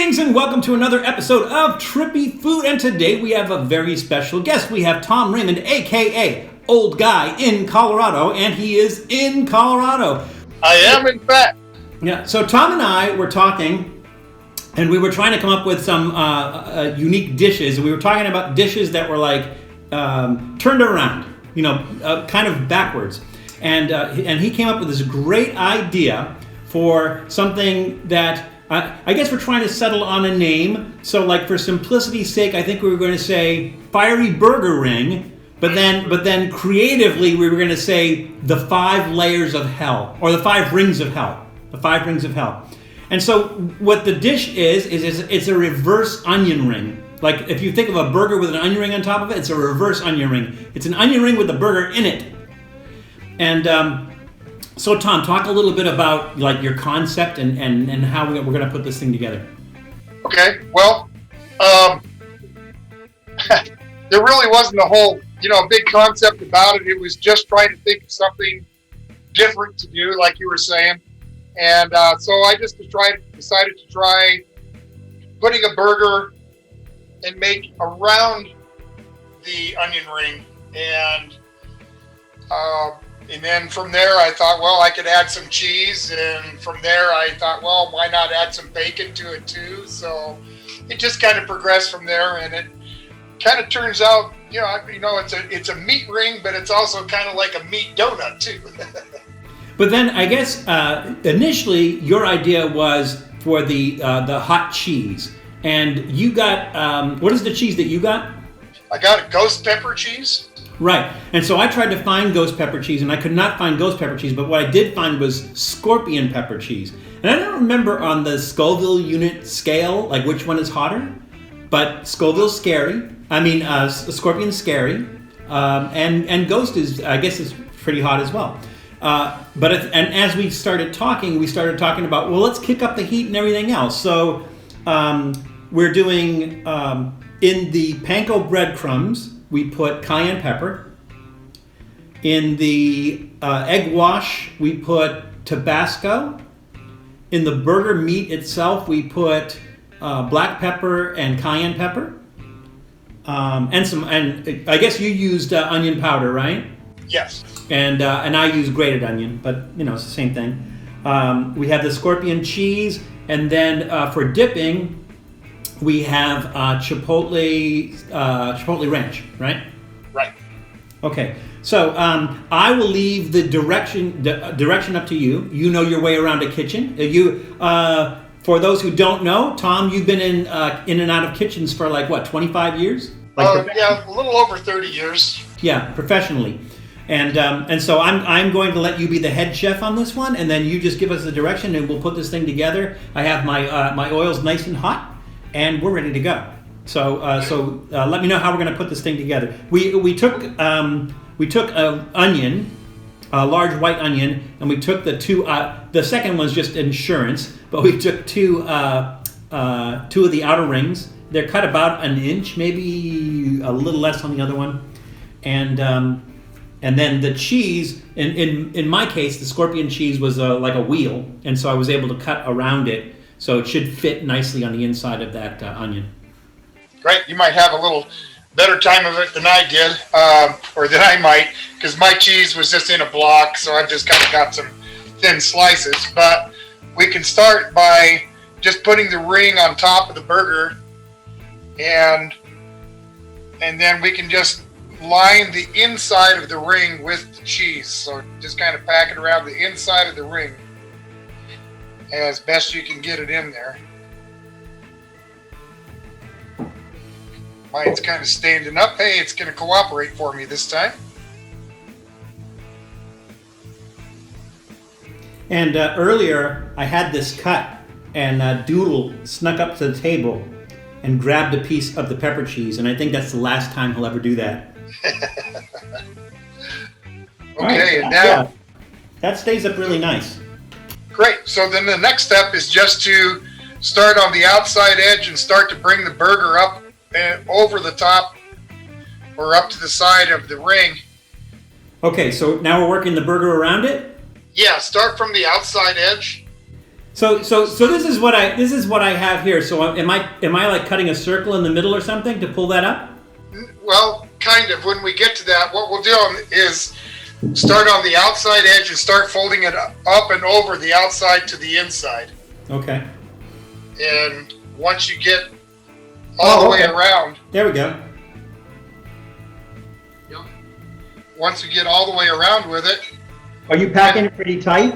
Greetings and welcome to another episode of Trippy Food, and today we have a very special guest. We have Tom Raymond, aka Old Guy in Colorado, and he is in Colorado. I am, in fact. Yeah, so Tom and I were talking, and we were trying to come up with some unique dishes. We were talking about dishes that were like turned around, kind of backwards. And he came up with this great idea for something that I guess we're trying to settle on a name. So, like, for simplicity's sake, I think we were going to say Fiery Burger Ring, but then creatively we were going to say the 5 layers of hell, or the 5 rings of hell. The 5 rings of hell. And so what the dish is it's a reverse onion ring. Like, if you think of a burger with an onion ring on top of it, it's a reverse onion ring. It's an onion ring with a burger in it. And so, Tom, talk a little bit about like your concept and how we're going to put this thing together. Okay, well, there really wasn't a whole, big concept about it. It was just trying to think of something different to do, like you were saying. And so I just decided to try putting a burger and make around the onion ring. And then from there, I thought, well, I could add some cheese. And from there, I thought, well, why not add some bacon to it too? So it just kind of progressed from there. And it kind of turns out, it's a meat ring, but it's also kind of like a meat donut too. But then I guess initially your idea was for the hot cheese. And you got, what is the cheese that you got? I got a ghost pepper cheese. Right. And so I tried to find ghost pepper cheese, and I could not find ghost pepper cheese, but what I did find was scorpion pepper cheese. And I don't remember on the Scoville unit scale, like which one is hotter, but Scoville's scary. Scorpion's scary. And ghost is, I guess, is pretty hot as well. But as we started talking about, well, let's kick up the heat and everything else. So we're doing, in the panko breadcrumbs, we put cayenne pepper. In the egg wash, we put Tabasco. In the burger meat itself, we put black pepper and cayenne pepper. And I guess you used onion powder, right? Yes. And I use grated onion, but it's the same thing. We have the scorpion cheese, and then for dipping, we have chipotle ranch, right? Right. Okay. So I will leave the direction up to you. You know your way around a kitchen. For those who don't know, Tom, you've been in and out of kitchens for like what, 25 years? Yeah, a little over 30 years. Yeah, professionally. And so I'm going to let you be the head chef on this one, and then you just give us the direction, and we'll put this thing together. I have my oils nice and hot, and we're ready to go. So let me know how we're going to put this thing together. We took an onion, a large white onion, and we took the two. The second one's just insurance, but we took two of the outer rings. They're cut about an inch, maybe a little less on the other one, and then the cheese. In my case, the scorpion cheese was like a wheel, and so I was able to cut around it. So it should fit nicely on the inside of that onion. Great. You might have a little better time of it than I did, or than I might, because my cheese was just in a block, so I've just kind of got some thin slices. But we can start by just putting the ring on top of the burger, and then we can just line the inside of the ring with the cheese. So just kind of pack it around the inside of the ring as best you can get it in there. Mine's kind of standing up. Hey, it's going to cooperate for me this time. And earlier, I had this cut, and Doodle snuck up to the table and grabbed a piece of the pepper cheese, and I think that's the last time he'll ever do that. Okay, right, and now... that stays up really nice. Great. So then the next step is just to start on the outside edge and start to bring the burger up and over the top or up to the side of the ring. Okay, so now we're working the burger around it? Yeah, start from the outside edge. So this is what I have here. So am I like cutting a circle in the middle or something to pull that up? Well, kind of. When we get to that, what we'll do is start on the outside edge and start folding it up and over the outside to the inside. Okay. And once you get all the way around. There we go. Yep. Once you get all the way around with it. Are you packing it pretty tight?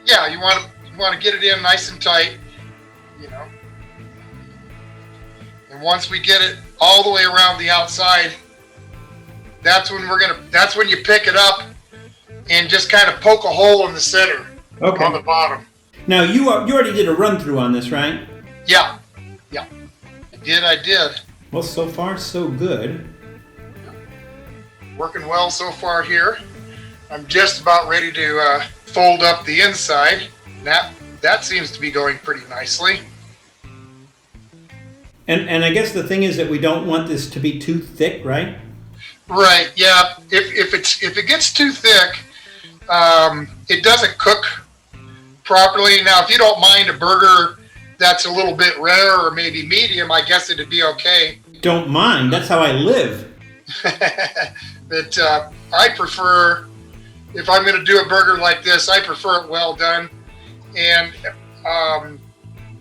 Yeah, you want to get it in nice and tight, you know. And once we get it all the way around the outside, that's when you pick it up and just kind of poke a hole in the center on the bottom. Now you already did a run through on this, right? Yeah. I did. Well, so far so good. Working well so far here. I'm just about ready to fold up the inside. That seems to be going pretty nicely. And I guess the thing is that we don't want this to be too thick, right? Right. Yeah. If it gets too thick, it doesn't cook properly. Now, if you don't mind a burger that's a little bit rare or maybe medium, I guess it'd be okay. Don't mind. That's how I live. But I prefer, if I'm going to do a burger like this, I prefer it well done. And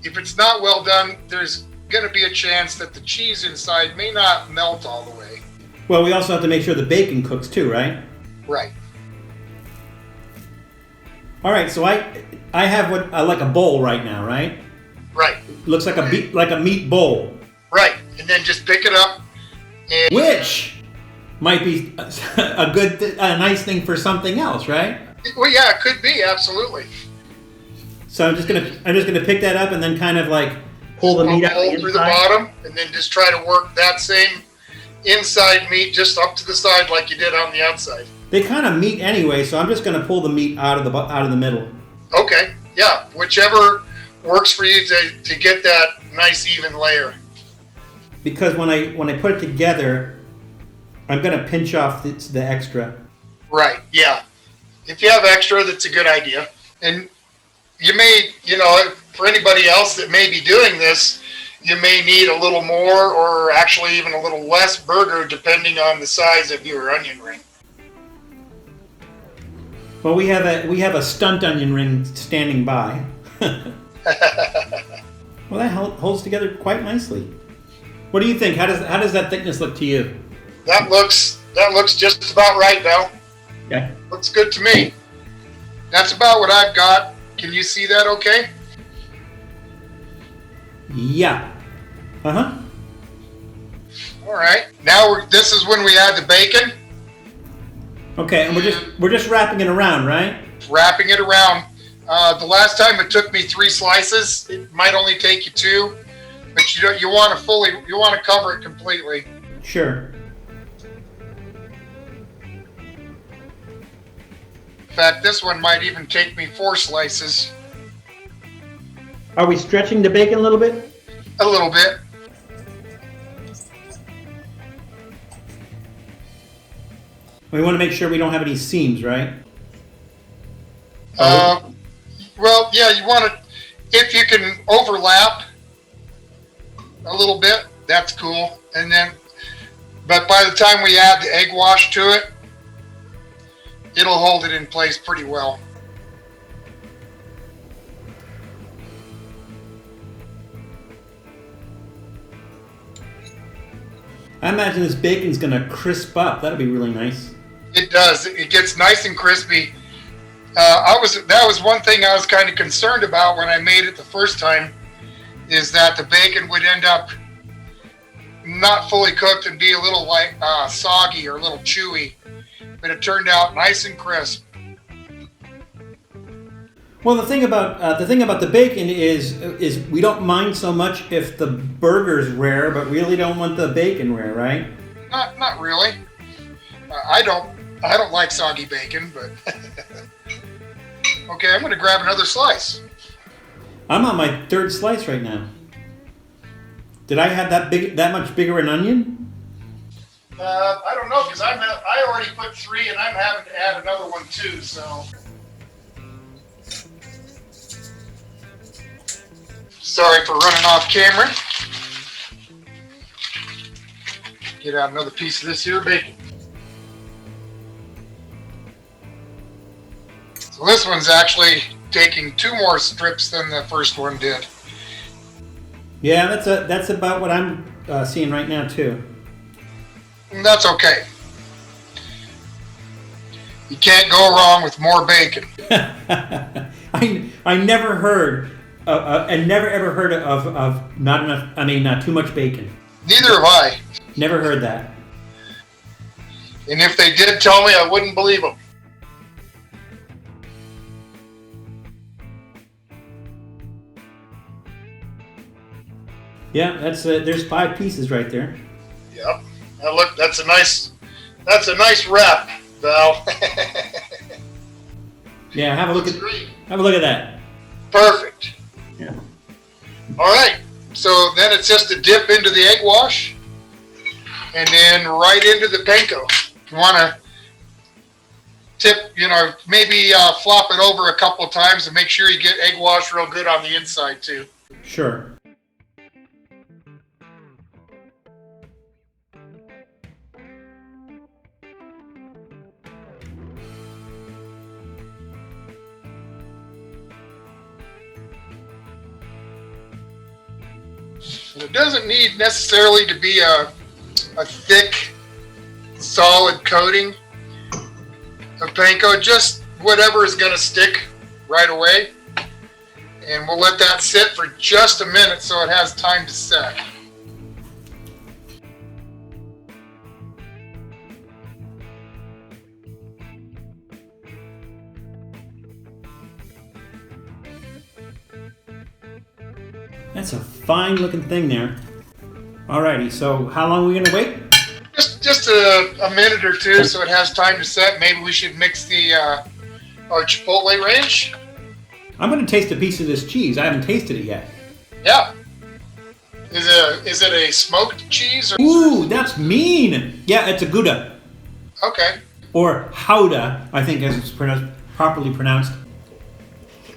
if it's not well done, there's going to be a chance that the cheese inside may not melt all the way. Well, we also have to make sure the bacon cooks too, right? Right. All right, so I have what I like a bowl right now, right? Right. Looks like a meat bowl. Right, and then just pick it up. And which might be a nice thing for something else, right? Well, yeah, it could be, absolutely. So I'm just gonna pick that up and then kind of like pull the meat out through the bottom, and then just try to work that same inside meat just up to the side like you did on the outside. They kind of meet anyway, so I'm just gonna pull the meat out of the middle. Okay, yeah, whichever works for you to get that nice even layer. Because when I put it together, I'm gonna pinch off the extra. Right. Yeah. If you have extra, that's a good idea. And you may, for anybody else that may be doing this, you may need a little more or actually even a little less burger depending on the size of your onion ring. Well, we have a stunt onion ring standing by. Well, that holds together quite nicely. What do you think? How does that thickness look to you? That looks just about right now. Okay. Looks good to me. That's about what I've got. Can you see that okay? Yeah. Uh-huh. All right. Now this is when we add the bacon. Okay, and we're just wrapping it around, right? Wrapping it around. The last time it took me 3 slices. It might only take you 2, but you want to cover it completely. Sure. In fact, this one might even take me 4 slices. Are we stretching the bacon a little bit? A little bit. We want to make sure we don't have any seams, right? Well, yeah, you want to, if you can overlap a little bit, that's cool. And then, but by the time we add the egg wash to it, it'll hold it in place pretty well. I imagine this bacon's gonna crisp up. That'll be really nice. It does. It gets nice and crispy. That was one thing I was kind of concerned about when I made it the first time, is that the bacon would end up not fully cooked and be a little like soggy or a little chewy, but it turned out nice and crisp. Well, the thing about the bacon is we don't mind so much if the burger's rare, but really don't want the bacon rare, right? Not really. I don't like soggy bacon, but okay. I'm going to grab another slice. I'm on my 3rd slice right now. Did I have that much bigger an onion? I don't know, because I already put 3 and I'm having to add another one too. So Sorry for running off camera. Get out another piece of this here bacon. So this one's actually taking 2 more strips than the first one did. Yeah, that's about what I'm seeing right now too. And that's okay. You can't go wrong with more bacon. I never heard and never ever heard of not enough. I mean, too much bacon. Neither have I. Never heard that. And if they did tell me, I wouldn't believe them. Yeah, that's there's 5 pieces right there. Yep. Now look, that's a nice wrap, Val. Yeah, have a look at that. Perfect. Yeah. All right. So then it's just to dip into the egg wash, and then right into the panko. You want to tip, maybe flop it over a couple of times and make sure you get egg wash real good on the inside too. Sure. And it doesn't need necessarily to be a thick, solid coating of panko, just whatever is going to stick right away. And we'll let that sit for just a minute so it has time to set. That's a fine looking thing there. Alrighty, so how long are we gonna wait? Just a minute or two so it has time to set. Maybe we should mix the our chipotle ranch. I'm gonna taste a piece of this cheese. I haven't tasted it yet. Yeah. Is it a smoked cheese? Or... Ooh, that's mean. Yeah, it's a Gouda. Okay. Or Howda, I think as it's properly pronounced.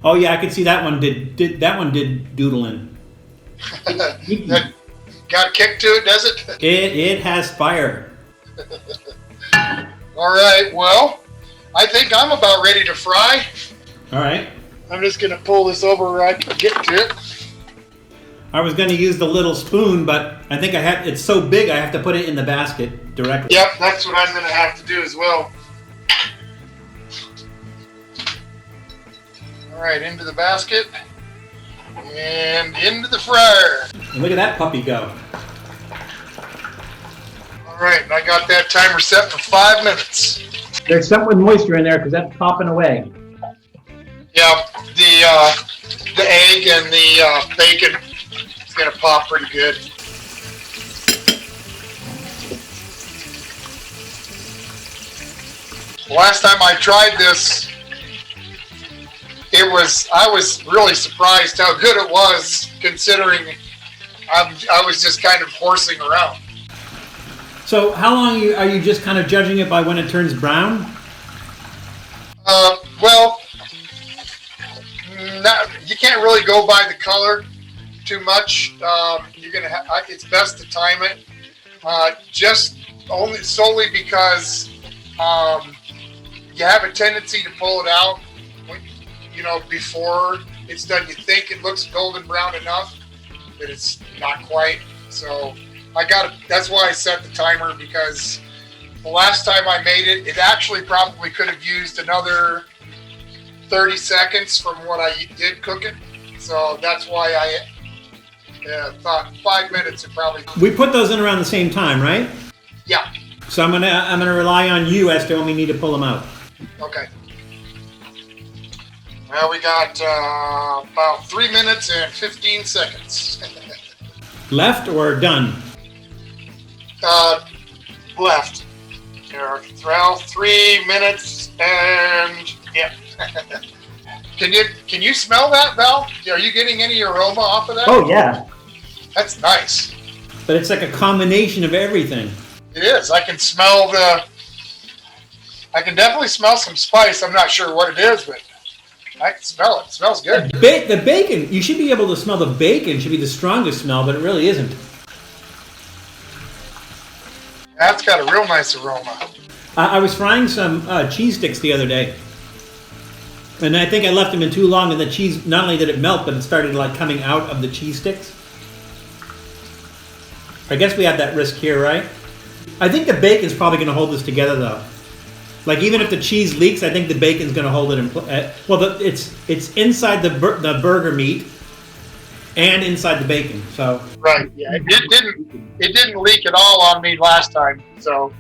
Oh yeah, I could see that one did doodling. That got a kick to it, does it? It has fire. All right, well, I think I'm about ready to fry. All right. I'm just going to pull this over where I can get to it. I was going to use the little spoon, but I think it's so big I have to put it in the basket directly. Yep, that's what I'm going to have to do as well. All right, into the basket and into the fryer. And look at that puppy go. All right, and I got that timer set for 5 minutes. There's something with moisture in there because that's popping away. Yeah, the egg and the bacon is going to pop pretty good. Last time I tried this, I was really surprised how good it was, considering I was just kind of horsing around. So how long are you just kind of judging it by when it turns brown? Well, you can't really go by the color too much. You're gonna it's best to time it, just solely because you have a tendency to pull it out before it's done. You think it looks golden brown enough, but it's not quite. So that's why I set the timer, because the last time I made it, it actually probably could have used another 30 seconds from what I did cook it. So that's why I thought 5 minutes would probably. We put those in around the same time, right? Yeah. So I'm gonna rely on you as to when we need to pull them out. Okay. Well, we got about 3 minutes and 15 seconds. Left or done? Left. Well, 3 minutes and yeah. Can you smell that, Val? Are you getting any aroma off of that? Oh yeah. That's nice. But it's like a combination of everything. It is. I can definitely smell some spice. I'm not sure what it is, but I can smell it. It smells good. The bacon, you should be able to smell the bacon. Should be the strongest smell, but it really isn't. That's got a real nice aroma. I was frying some cheese sticks the other day, and I think I left them in too long, and the cheese, not only did it melt, but it started like coming out of the cheese sticks. I guess we have that risk here, right? I think the bacon's probably going to hold this together, though. Like, even if the cheese leaks, I think the bacon's going to hold it in place. It's inside the burger meat and inside the bacon. So right, yeah, it didn't leak at all on me last time. So,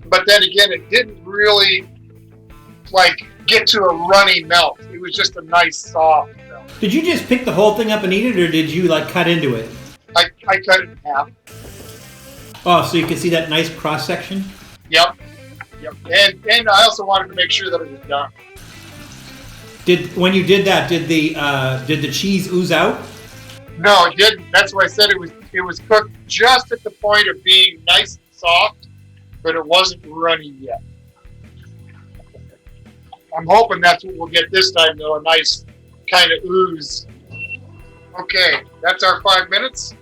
but then again, it didn't really like get to a runny melt. It was just a nice soft melt. Did you just pick the whole thing up and eat it, or did you like cut into it? I cut it in half. Oh, so you can see that nice cross section. Yep. And I also wanted to make sure that it was done. When you did that, did the cheese ooze out? No, it didn't. That's why I said it was cooked just at the point of being nice and soft, but it wasn't runny yet. I'm hoping that's what we'll get this time, though, a nice kind of ooze. Okay, that's our 5 minutes.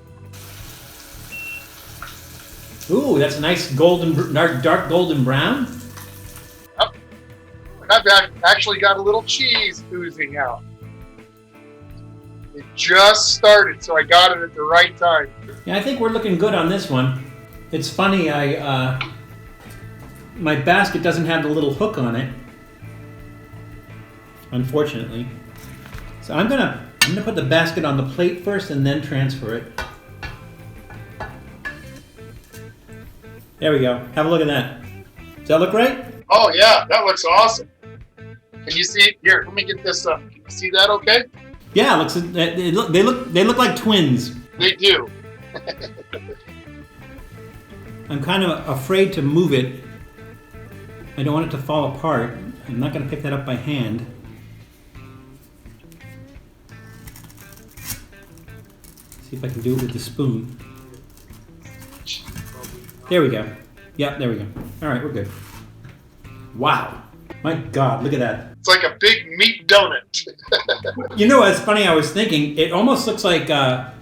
Ooh, that's a nice dark golden brown. Yep. I've actually got a little cheese oozing out. It just started, so I got it at the right time. Yeah, I think we're looking good on this one. It's funny, my basket doesn't have the little hook on it, unfortunately. So I'm gonna put the basket on the plate first and then transfer it. There we go. Have a look at that. Does that look right? Oh yeah, that looks awesome. Can you see it? Here, let me get this up. Can you see that okay? Yeah, they look like twins. They do. I'm kind of afraid to move it. I don't want it to fall apart. I'm not going to pick that up by hand. See if I can do it with the spoon. There we go. Yep, there we go. All right, we're good. Wow. My God, look at that. It's like a big meat donut. You know, it's funny. I was thinking it almost looks like a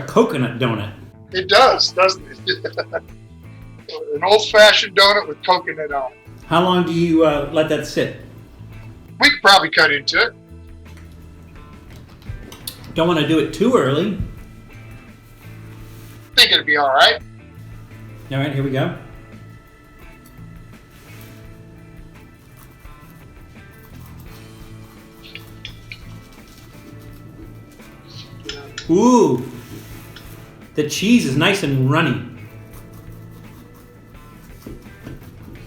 coconut donut. It does, doesn't it? An old-fashioned donut with coconut on it. How long do you let that sit? We could probably cut into it. Don't want to do it too early. I think it'll be all right. All right, here we go. Ooh, the cheese is nice and runny,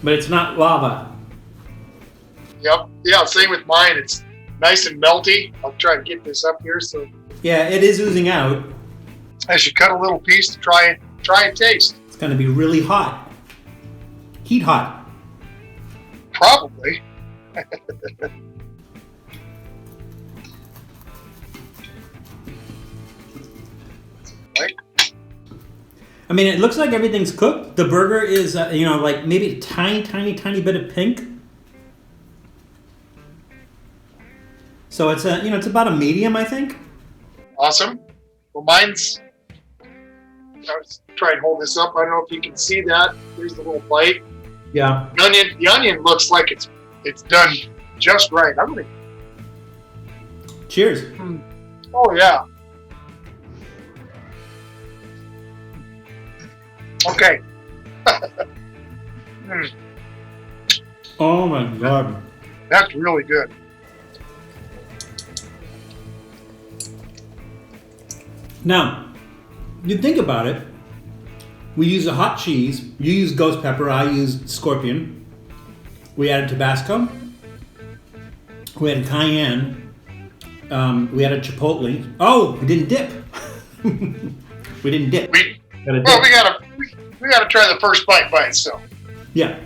but it's not lava. Yep. Yeah, same with mine. It's nice and melty. I'll try to get this up here. So yeah, it is oozing out. I should cut a little piece to try and taste. It's going to be really hot. Heat hot. Probably. Right. I mean, it looks like everything's cooked. The burger is, like maybe a tiny bit of pink. So it's it's about a medium, I think. Awesome. Well, mine's. Let's try and hold this up. I don't know if you can see that. Here's the little bite. Yeah. The onion looks like it's done just right. I'm gonna. Cheers. Oh yeah. Okay. Oh my God. That's really good. Now, you think about it. We use a hot cheese. You use ghost pepper. I use scorpion. We added Tabasco. We added cayenne. We added chipotle. Oh, we didn't dip. We didn't dip. We gotta try the first bite by itself. Yeah.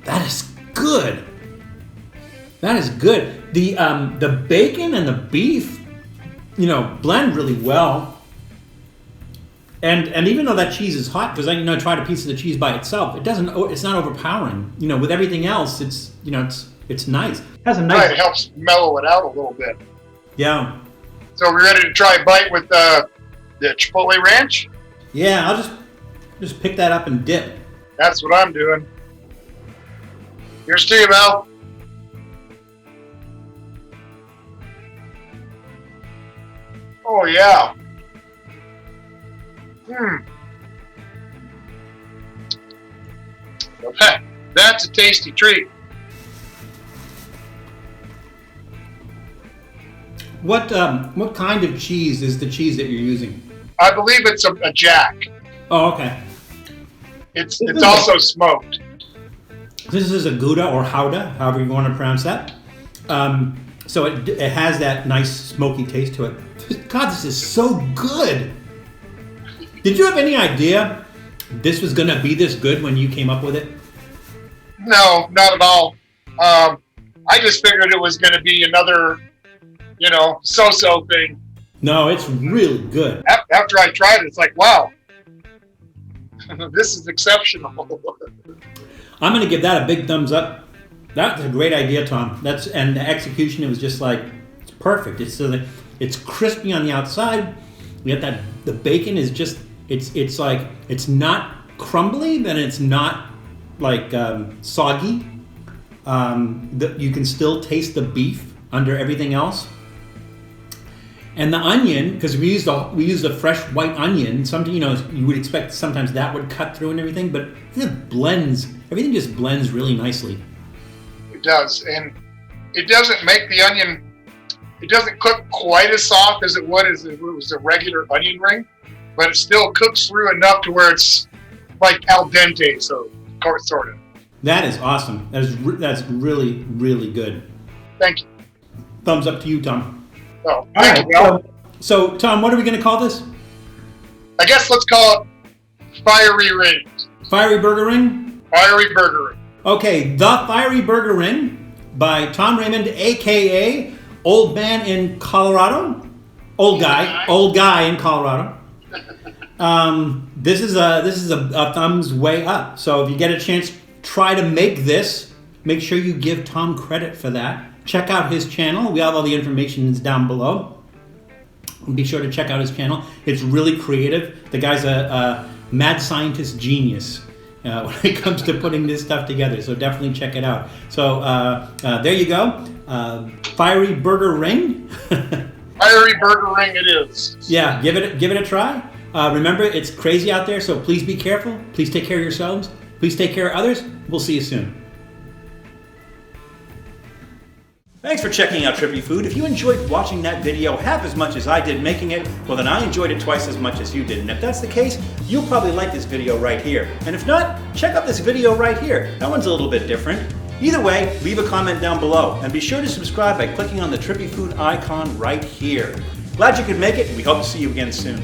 That is good. That is good. The bacon and the beef, blend really well. And even though that cheese is hot, because I tried a piece of the cheese by itself, it's not overpowering. With everything else, it's nice. It has a nice. Right, it helps mellow it out a little bit. Yeah. So are we ready to try a bite with the Chipotle Ranch? Yeah, I'll just pick that up and dip. That's what I'm doing. Here's to you, Mel. Oh, yeah. That's a tasty treat. What kind of cheese is the cheese that you're using? I believe it's a Jack. Oh, okay. It's also smoked. This is a Gouda or Gouda, however you want to pronounce that. So it has that nice smoky taste to it. God, this is so good. Did you have any idea this was going to be this good when you came up with it? No, not at all. I just figured it was going to be another, so-so thing. No, it's really good. After I tried it, it's like, wow, this is exceptional. I'm going to give that a big thumbs up. That's a great idea, Tom. And the execution, it was just like, it's perfect. It's crispy on the outside. You get the bacon is just, it's like, it's not crumbly, then it's not like soggy. You can still taste the beef under everything else. And the onion, because we used a fresh white onion. Something you would expect sometimes that would cut through and everything, but it blends. Everything just blends really nicely. It does, and it doesn't make the onion. It doesn't cook quite as soft as it would as if it was a regular onion ring, but it still cooks through enough to where it's like al dente, so sort of. That is awesome. That's really, really good. Thank you. Thumbs up to you, Tom. Oh, thank you, Mel. So, Tom, what are we going to call this? I guess let's call it Fiery Rings. Fiery Burger Ring? Fiery Burger Ring. Okay, The Fiery Burger Ring by Tom Raymond, a.k.a. Old Man in Colorado. Old guy in Colorado. This is a thumbs way up. So if you get a chance, try to make this. Make sure you give Tom credit for that. Check out his channel. We have all the information down below. Be sure to check out his channel. It's really creative. The guy's a mad scientist genius when it comes to putting this stuff together. So definitely check it out. So there you go. Fiery Burger Ring. Fiery Burger Ring it is. Yeah, give it a try. Remember, it's crazy out there, so please be careful. Please take care of yourselves. Please take care of others. We'll see you soon. Thanks for checking out Trippy Food. If you enjoyed watching that video half as much as I did making it, well then I enjoyed it twice as much as you did. And if that's the case, you'll probably like this video right here. And if not, check out this video right here. That one's a little bit different. Either way, leave a comment down below. And be sure to subscribe by clicking on the Trippy Food icon right here. Glad you could make it, and we hope to see you again soon.